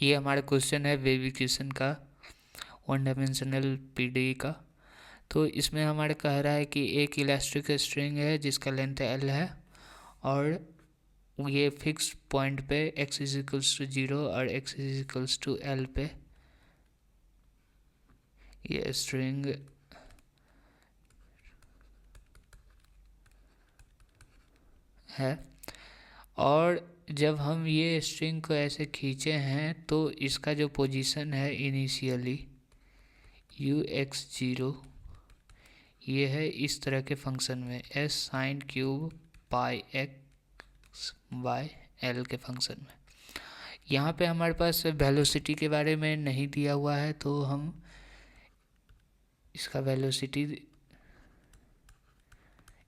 ये हमारा क्वेश्चन है वेव इक्वेशन का, वन डायमेंशनल पीडीई का। तो इसमें हमारे कह रहा है कि एक इलास्टिक स्ट्रिंग है जिसका लेंथ एल है, और ये फिक्स पॉइंट पे x इज इक्वल्स टू 0 और x is equals to L पे ये स्ट्रिंग है। और जब हम ये स्ट्रिंग को ऐसे खींचे हैं तो इसका जो पोजीशन है इनिशियली ux0, ये है इस तरह के फंक्शन में s sign cube pi X by L के फंक्शन में। यहाँ पे हमारे पास वेलोसिटी के बारे में नहीं दिया हुआ है, तो हम इसका वेलोसिटी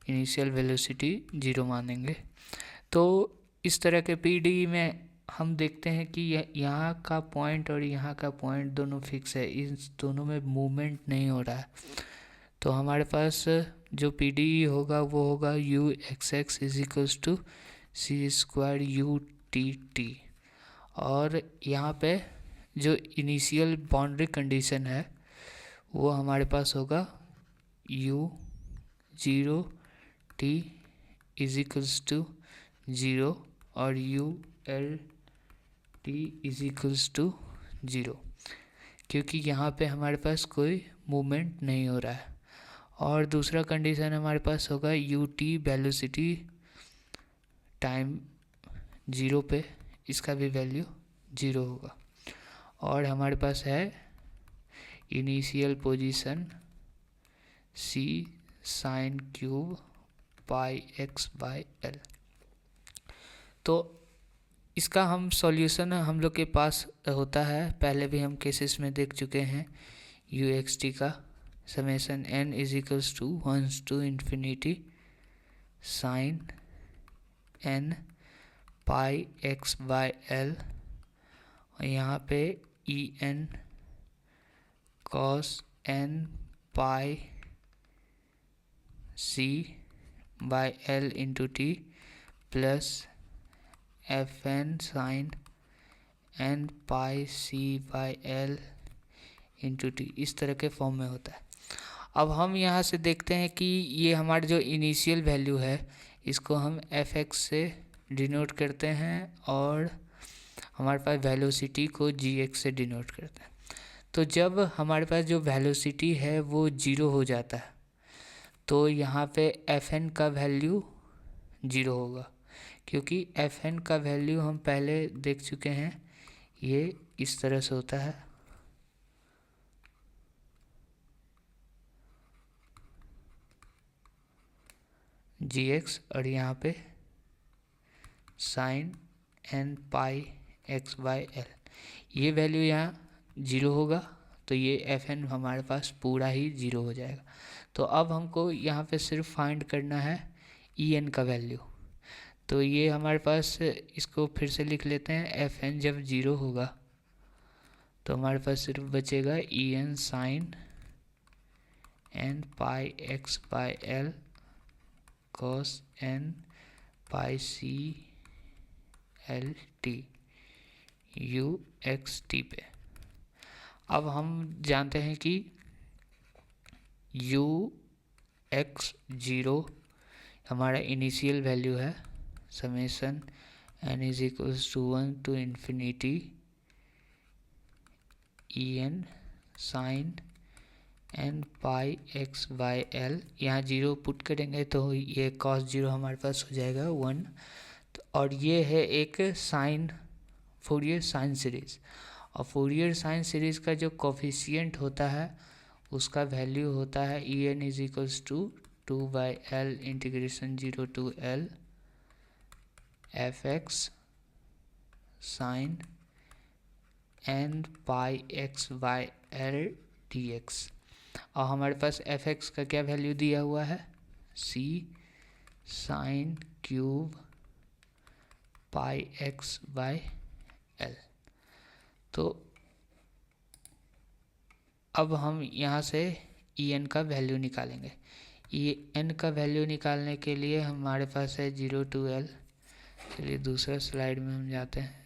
इनिशियल वेलोसिटी 0 मानेंगे। तो इस तरह के पीडी में हम देखते हैं कि यहाँ का पॉइंट और यहाँ का पॉइंट दोनों फिक्स है, इस दोनों में मूवमेंट नहीं हो रहा है। तो हमारे पास जो पीडी होगा वो होगा U X X is equals to C square U T T. और यहाँ पे जो इनिशियल बाउंड्री कंडीशन है वो हमारे पास होगा U 0 T is equals to 0 और U L T is equals to 0, क्योंकि यहाँ पे हमारे पास कोई मूवमेंट नहीं हो रहा है। और दूसरा कंडीशन हमारे पास होगा यू टी वेलोसिटी टाइम 0 पे, इसका भी वैल्यू 0 होगा। और हमारे पास है initial position c sine cube pi X by L. तो इसका हम सॉल्यूशन हम लोग के पास होता है, पहले भी हम केसेस में देख चुके हैं। यू एक्स टी का summation n is equals to 1 to infinity sine n pi X by L, और यहाँ पे E N cos n pi c by L into T plus F N sine n pi c by L into T, इस तरह के form में होता है। अब हम यहाँ से देखते हैं कि ये हमारा जो इनिशियल वैल्यू है इसको हम एफ एक्स से डिनोट करते हैं, और हमारे पास वेलोसिटी को जी एक्स से डिनोट करते हैं। तो जब हमारे पास जो वेलोसिटी है वो 0 हो जाता है तो यहाँ पे एफ एन का वैल्यू 0 होगा, क्योंकि एफ एन का वैल्यू हम पहले देख चुके हैं, ये इस तरह से होता है। जी एक्स और यहाँ पे sine n pi X by L, ये वैल्यू यहाँ 0 होगा, तो ये एफ एन हमारे पास पूरा ही 0 हो जाएगा। तो अब हमको यहाँ पे सिर्फ फाइंड करना है ई एन का वैल्यू। तो ये हमारे पास, इसको फिर से लिख लेते हैं, एफ एन जब 0 होगा तो हमारे पास सिर्फ बचेगा E N sine n pi X by L cos n pi C L T U X T पे। अब हम जानते हैं कि यू एक्स 0 हमारा इनिशियल वैल्यू है, summation n is equals to 1 to infinity E N sine n pi X by L, यहाँ 0 put करेंगे तो ये cos 0 हमारे पास हो जाएगा 1। तो और ये है एक साइन फोरियर साइन सीरीज, और फोरियर साइन सीरीज का जो कोफिशिएंट होता है उसका वैल्यू होता है E N is equals to 2 by L integration 0 to L F X sine n pi X by L D X. और हमारे पास एफ एक्स का क्या वैल्यू दिया हुआ है, c sine cube pi X by L. तो अब हम यहाँ से ई एन का वैल्यू निकालेंगे। ई एन का वैल्यू निकालने के लिए हमारे पास है 0 टू एल। चलिए दूसरा स्लाइड में हम जाते हैं।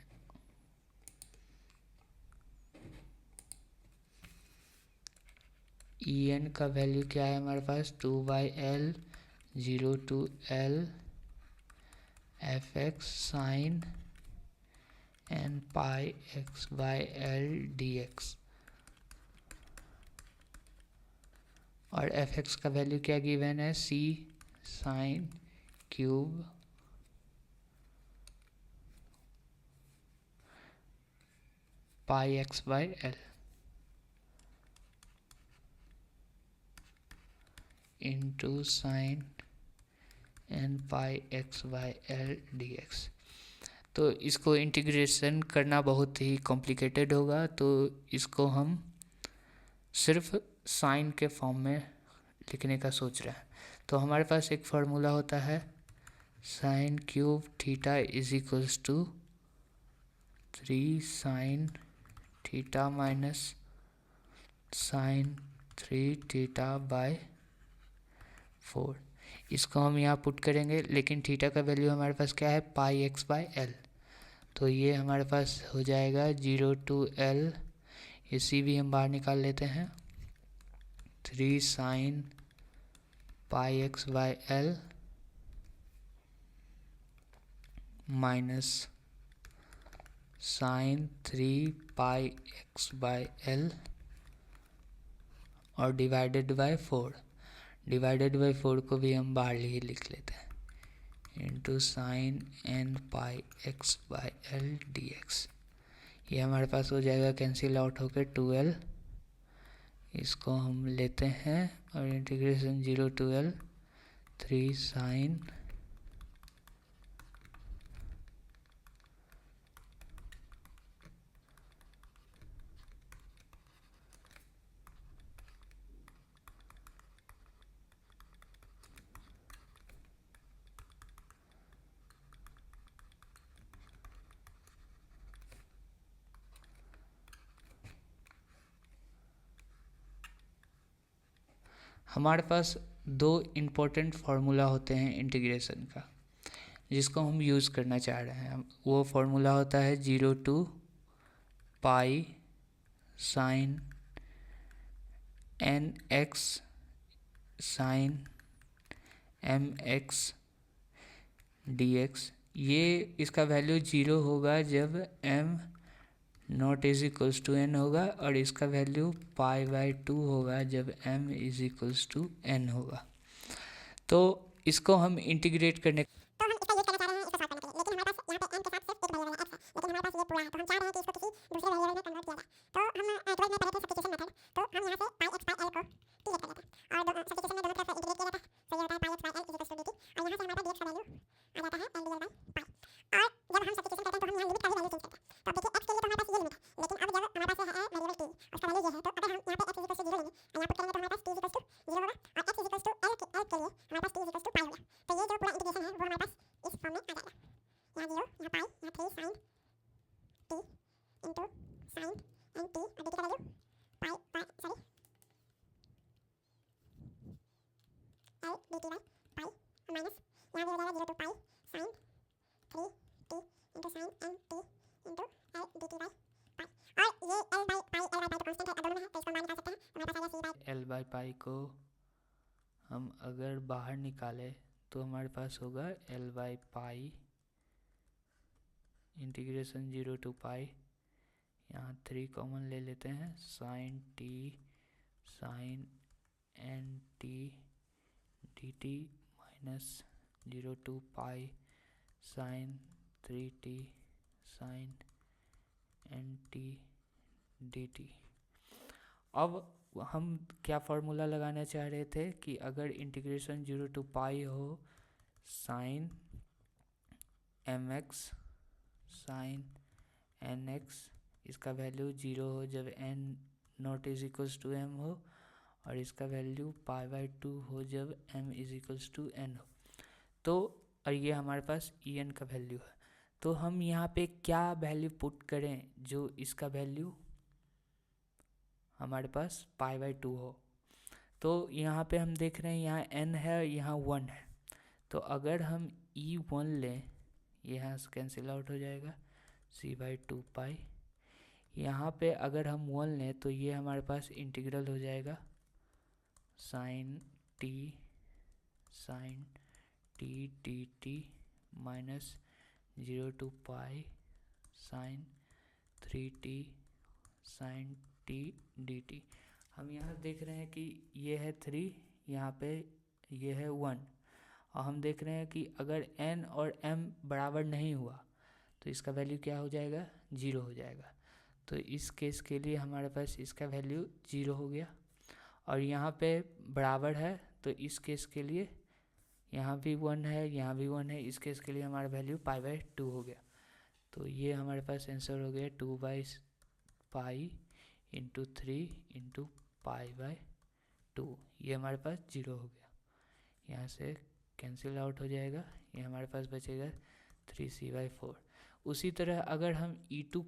ई एन का वैल्यू क्या है हमारे पास, 2/L 0 to L fx sine n pi x/L dx, और fx का वैल्यू क्या गिवन है, c sine cube pi x/L into sine n pi x/L dx। तो इसको इंटीग्रेशन करना बहुत ही कॉम्प्लिकेटेड होगा, तो इसको हम सिर्फ साइन के फॉर्म में लिखने का सोच रहे हैं। तो हमारे पास एक फार्मूला होता है sine cube theta is equals to 3 sine theta minus sine 3 theta by 4। इसको हम यहाँ पुट करेंगे, लेकिन थीटा का वैल्यू हमारे पास क्या है, पाई x/L। तो ये हमारे पास हो जाएगा 0 to L, ये सी भी हम बाहर निकाल लेते हैं, 3 sine pi x/L minus sine 3 pi x/L और डिवाइडेड बाय 4। डिवाइडेड बाय 4 को भी हम बाहर ही लिख लेते हैं, into sine n pi x/L dx। ये हमारे पास हो जाएगा कैंसिल आउट होकर 2L। इसको हम लेते हैं और इंटीग्रेशन 0 to L 3 साइन हमारे पास दो इम्पोर्टेंट फार्मूला होते हैं इंटीग्रेशन का, जिसको हम यूज़ करना चाह रहे हैं। वो फार्मूला होता है 0 to pi sine N X sine M X D X. ये इसका वैल्यू 0 होगा जब m not is equals to n होगा, और इसका वैल्यू π/2 होगा जब m is equals to n होगा। तो इसको हम इंटीग्रेट करने तो हम इसका यूज करना चाह रहे हैं इसको सॉल्व करने के लिए, लेकिन हमारे पास यहाँ पे n के साथ सिर्फ एक वेरिएबल x है, लेकिन हमारे पास ये पूरा है, तो हम चाह रहे हैं कि इसको किसी दूसरे वेरिएबल में कन्वर्ट किया जाए। तो हम 12th में पढ़े थे सब्स्टिट्यूशन मेथड, तो हम यहाँ से पाई x/L को t लेकर लेते हैं, और सब्स्टिट्यूशन में दोनों तरफ इंटीग्रेट किया जाता है, तो ये होता है pi x/L is equals to dt, और यहाँ से हमारे पास dx का वैल्यू आ जाता है L/पाई। और जब हम सब्स्टिट्यूशन करते हैं तो हम यहाँ लिमिट का भी वैल्यू चेंज करते हैं। तो अब देखिए x के लिए तो हमारे पास ये लिमिट है, लेकिन अब जब हमारे पास है वेरिएबल t, उसका वैल्यू ये है, तो अगर हम यहाँ पे x इज इक्वल्स टू 0 लेंगे और यहाँ पुट करेंगे तो हमारे पास t इज इक्वल्स टू 0 होगा, और x is equals to L के लिए हमारे पास t is equals to pi हो गया। तो ये जो पूरा इंटीग्रेशन है वो हमारे पास इस फॉर्म में आ जाएगा, यहाँ 0 यहाँ पाई यहाँ 3 sine t into sine n t, और dt का value pi sorry L dt by pi, minus यहाँ भी हो जाएगा 0 to pi sine 3 t into sine n t into L dt by pi. और ये L/पाई तो कांस्टेंट है, दोनों में है, तो इसको हम बाहर निकाल सकते हैं। हमारे पास आ जाएगा L/पाई को हम अगर बाहर निकालें तो हमारे पास होगा L/पाई इंटीग्रेशन 0 to पाई, यहाँ 3 कॉमन ले लेते हैं, sine t sine n t d t minus 0 to pi sine 3t sine n t d t. अब हम क्या फार्मूला लगाना चाह रहे थे कि अगर इंटीग्रेशन 0 to पाई हो sine M x sine N x, इसका वैल्यू 0 हो जब n not is equals to m हो, और इसका वैल्यू π/2 हो जब m is equals to n हो। तो और ये हमारे पास ई एन का वैल्यू है, तो हम यहाँ पे क्या वैल्यू पुट करें जो इसका वैल्यू हमारे पास π/2 हो। तो यहाँ पे हम देख रहे हैं यहाँ n है, यहाँ 1 है, तो अगर हम E1 लें, यहाँ से कैंसिल आउट हो जाएगा c/2 पाई। यहाँ पे अगर हम 1 लें तो ये हमारे पास इंटीग्रल हो जाएगा sine t d t minus 0 to pi sine 3t sine t d t. हम यहाँ देख रहे हैं कि ये है 3, यहाँ पे ये है 1, और हम देख रहे हैं कि अगर n और m बराबर नहीं हुआ तो इसका वैल्यू क्या हो जाएगा, 0 हो जाएगा। तो इस केस के लिए हमारे पास इसका वैल्यू 0 हो गया, और यहाँ पे बराबर है तो इस केस के लिए यहाँ भी 1 है, यहाँ भी 1 है, इस केस के लिए हमारा वैल्यू π/2 हो गया। तो ये हमारे पास आंसर हो गया 2/π × 3 × π/2। ये हमारे पास 0 हो गया, यहाँ से कैंसिल आउट हो जाएगा, ये हमारे पास बचेगा 3c/4। उसी तरह अगर हम E2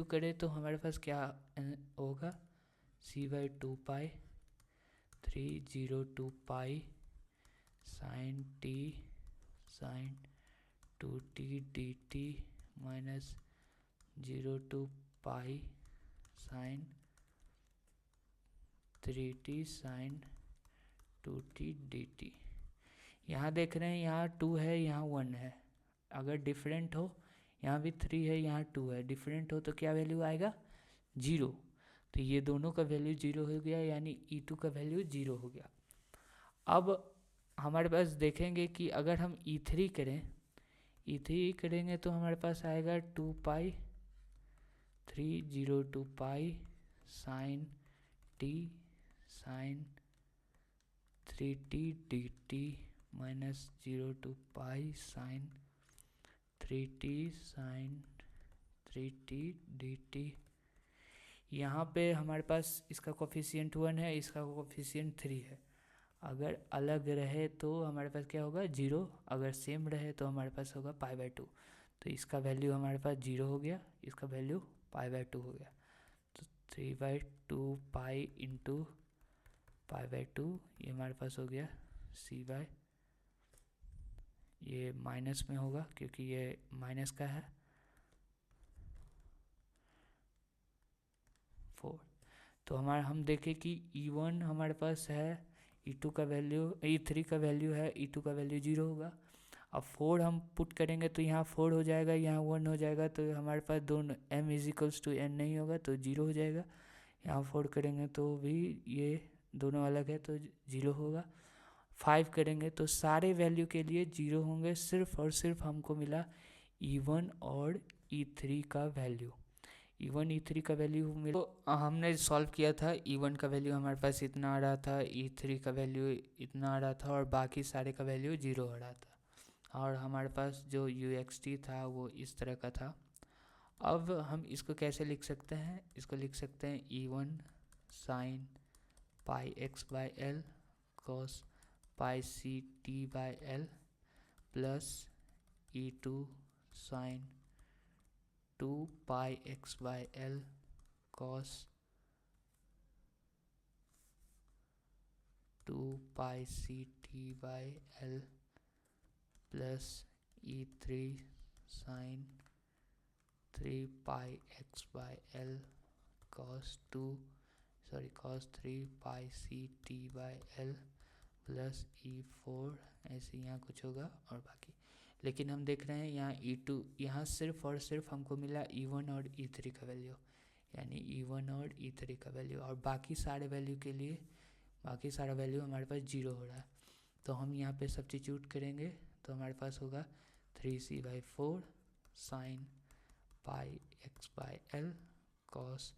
करें तो हमारे पास क्या होगा, c/2π 302 pi sine t sine 2t dt minus 0 to pi sine 3t sine 2t dt। यहाँ देख रहे हैं यहाँ 2 है, यहाँ 1 है, अगर डिफरेंट हो, यहाँ भी 3 है, यहाँ 2 है, डिफरेंट हो तो क्या वैल्यू आएगा, 0। तो ये दोनों का वैल्यू 0 हो गया, यानी E2 का वैल्यू 0 हो गया। अब हमारे पास देखेंगे कि अगर हम E3 करेंगे तो हमारे पास आएगा 2π 302 pi sine t sine 3t dt minus 0 to pi sine 3t sine 3t dt। यहाँ पे हमारे पास इसका कोफिशिएंट 1 है, इसका कोफिशिएंट 3 है। अगर अलग रहे तो हमारे पास क्या होगा, 0, अगर सेम रहे तो हमारे पास होगा π/2। तो इसका वैल्यू हमारे पास 0 हो गया, इसका वैल्यू π/2 हो गया। तो 3/2 पाई × π/2, ये हमारे पास हो गया c/, ये माइनस में होगा क्योंकि ये माइनस का है 4। तो हम देखें कि E1 हमारे पास है, E2 का वैल्यू, E3 का वैल्यू है, E2 का वैल्यू 0 होगा। अब 4 हम पुट करेंगे तो यहाँ 4 हो जाएगा, यहाँ 1 हो जाएगा, तो हमारे पास दोनों m = n नहीं होगा तो 0 हो जाएगा। यहाँ 4 करेंगे तो भी ये दोनों अलग है तो 0 होगा। 5 करेंगे तो सारे वैल्यू के लिए 0 होंगे, सिर्फ और सिर्फ हमको मिला E1 और E3 का वैल्यू। E1 E3 का वैल्यू मिला, तो हमने सॉल्व किया था, E1 का वैल्यू हमारे पास इतना आ रहा था, E3 का वैल्यू इतना आ रहा था, और बाकी सारे का वैल्यू 0 आ रहा था, और हमारे पास जो UXT था वो इस तरह का था। अब हम इसको कैसे लिख सकते हैं, इसको लिख सकते हैं E1 sine πx/L cos πct/L plus E2 sine 2πx/L cos 2πct/L plus E3 sine 3πx/L cos 3πct/L plus E4, ऐसे यहाँ कुछ होगा और बाकी। लेकिन हम देख रहे हैं यहाँ E2, यहाँ सिर्फ और सिर्फ हमको मिला E1 और E3 का वैल्यू, यानी E1 और E3 का वैल्यू, और बाकी सारे वैल्यू के लिए बाकी सारा वैल्यू हमारे पास 0 हो रहा है। तो हम यहाँ पे सब्स्टिट्यूट करेंगे तो हमारे पास होगा 3c/4 sign πx/L cos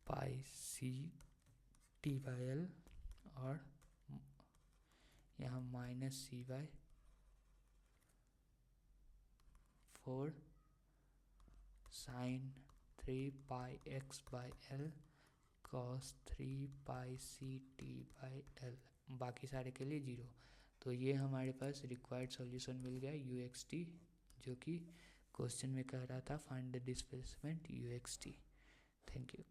πct/L और यहाँ minus c/4 sign 3πx/L cos 3πct/L, बाकी सारे के लिए 0। तो ये हमारे पास रिक्वायर्ड सॉल्यूशन मिल गया UXT, जो कि क्वेश्चन में कह रहा था find the displacement UXT। Thank you.